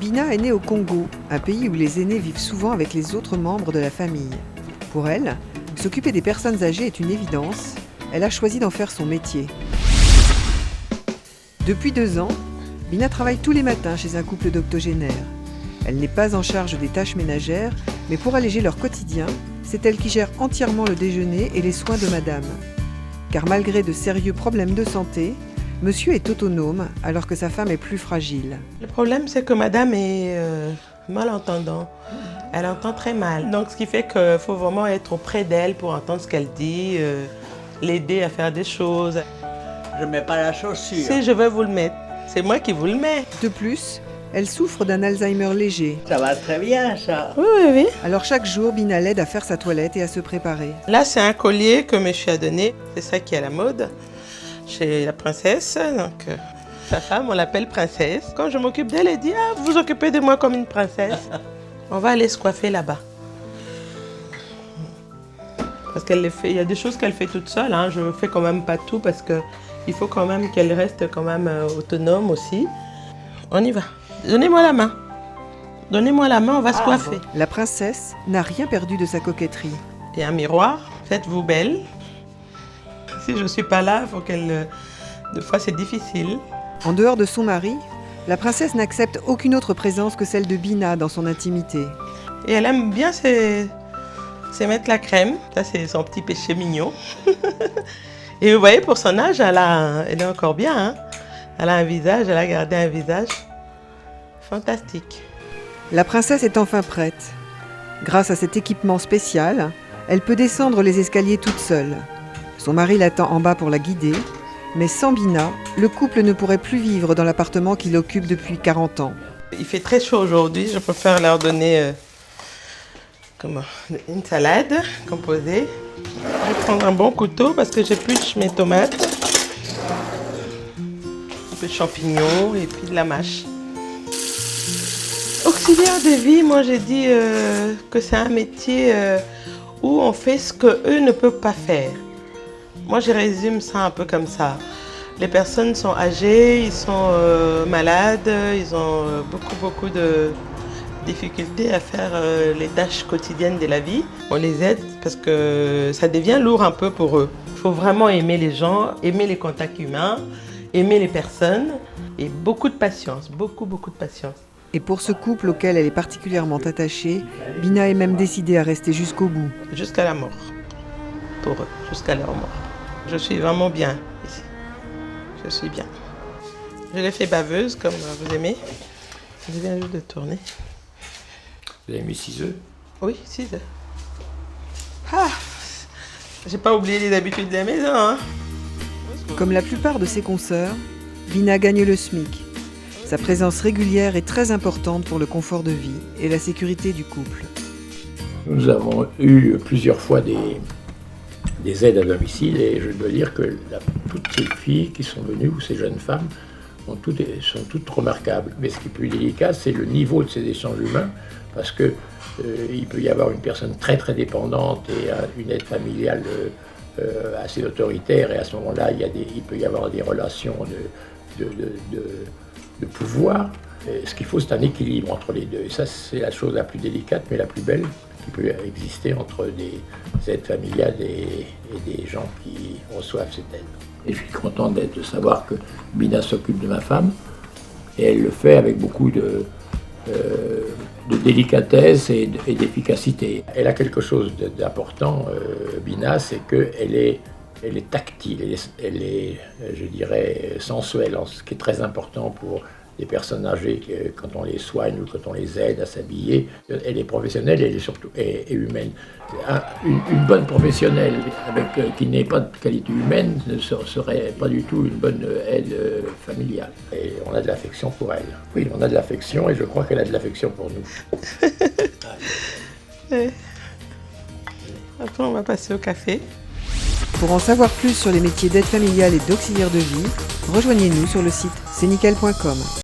Bina est née au Congo, un pays où les aînés vivent souvent avec les autres membres de la famille. Pour elle, s'occuper des personnes âgées est une évidence. Elle a choisi d'en faire son métier. Depuis 2 ans, Bina travaille tous les matins chez un couple d'octogénaires. Elle n'est pas en charge des tâches ménagères, mais pour alléger leur quotidien, c'est elle qui gère entièrement le déjeuner et les soins de madame. Car malgré de sérieux problèmes de santé, monsieur est autonome alors que sa femme est plus fragile. Le problème, c'est que madame est malentendante. Elle entend très mal. Donc, ce qui fait qu'il faut vraiment être auprès d'elle pour entendre ce qu'elle dit, l'aider à faire des choses. Je ne mets pas la chaussure. Si, je vais vous le mettre. C'est moi qui vous le mets. De plus, elle souffre d'un Alzheimer léger. Ça va très bien, ça. Oui. Alors chaque jour, Bina l'aide à faire sa toilette et à se préparer. Là, c'est un collier que monsieur a donné. C'est ça qui est à la mode chez la princesse. Donc, sa femme, on l'appelle princesse. Quand je m'occupe d'elle, elle dit « Ah, vous vous occupez de moi comme une princesse. » On va aller se coiffer là-bas. Parce qu'elle fait, il y a des choses qu'elle fait toute seule. Je ne fais quand même pas tout parce qu'il faut quand même qu'elle reste quand même autonome aussi. On y va. Donnez-moi la main. Donnez-moi la main, on va se coiffer. Bon. La princesse n'a rien perdu de sa coquetterie. Il y a un miroir, faites-vous belle. Si je ne suis pas là, il faut qu'elle... Des fois, c'est difficile. En dehors de son mari, la princesse n'accepte aucune autre présence que celle de Bina dans son intimité. Et elle aime bien c'est mettre la crème. Ça, c'est son petit péché mignon. Et vous voyez, pour son âge, elle est encore bien. Elle a un visage, elle a gardé un visage fantastique. La princesse est enfin prête. Grâce à cet équipement spécial, elle peut descendre les escaliers toute seule. Son mari l'attend en bas pour la guider, mais sans Bina, le couple ne pourrait plus vivre dans l'appartement qu'il occupe depuis 40 ans. Il fait très chaud aujourd'hui, je préfère leur donner une salade composée. Je vais prendre un bon couteau parce que j'épluche mes tomates. Un peu de champignons et puis de la mâche. Auxiliaire de vie, moi j'ai dit que c'est un métier où on fait ce qu'eux ne peuvent pas faire. Moi je résume ça un peu comme ça. Les personnes sont âgées, ils sont malades, ils ont beaucoup de difficultés à faire les tâches quotidiennes de la vie. On les aide parce que ça devient lourd un peu pour eux. Il faut vraiment aimer les gens, aimer les contacts humains, aimer les personnes et beaucoup de patience, beaucoup de patience. Et pour ce couple auquel elle est particulièrement attachée, Bina est même décidée à rester jusqu'au bout. Jusqu'à la mort, pour eux, jusqu'à leur mort. Je suis vraiment bien ici, je suis bien. Je l'ai fait baveuse comme vous aimez. Je viens juste de tourner. Vous avez mis 6 œufs? Oui, 6 œufs. Ah, j'ai pas oublié les habitudes de la maison. Comme la plupart de ses consoeurs, Bina gagne le SMIC. Sa présence régulière est très importante pour le confort de vie et la sécurité du couple. Nous avons eu plusieurs fois des aides à domicile et je dois dire que toutes ces filles qui sont venues, ou ces jeunes femmes, sont toutes remarquables. Mais ce qui est plus délicat, c'est le niveau de ces échanges humains, parce que il peut y avoir une personne très dépendante et une aide familiale assez autoritaire, et à ce moment-là, il peut y avoir des relations de pouvoir. Et ce qu'il faut, c'est un équilibre entre les deux. Et ça, c'est la chose la plus délicate, mais la plus belle qui peut exister entre des aides familiales et des gens qui reçoivent cette aide. Et je suis content de savoir que Bina s'occupe de ma femme, et elle le fait avec beaucoup de délicatesse et d'efficacité. Elle a quelque chose d'important, Bina, c'est qu'elle est tactile, elle est, je dirais, sensuelle, ce qui est très important pour les personnes âgées quand on les soigne ou quand on les aide à s'habiller. Elle est professionnelle, elle est surtout humaine. Une bonne professionnelle qui n'ait pas de qualité humaine ne serait pas du tout une bonne aide familiale. Et on a de l'affection pour elle. Oui, on a de l'affection et je crois qu'elle a de l'affection pour nous. Après, on va passer au café. Pour en savoir plus sur les métiers d'aide familiale et d'auxiliaire de vie, rejoignez-nous sur le site cnickel.com.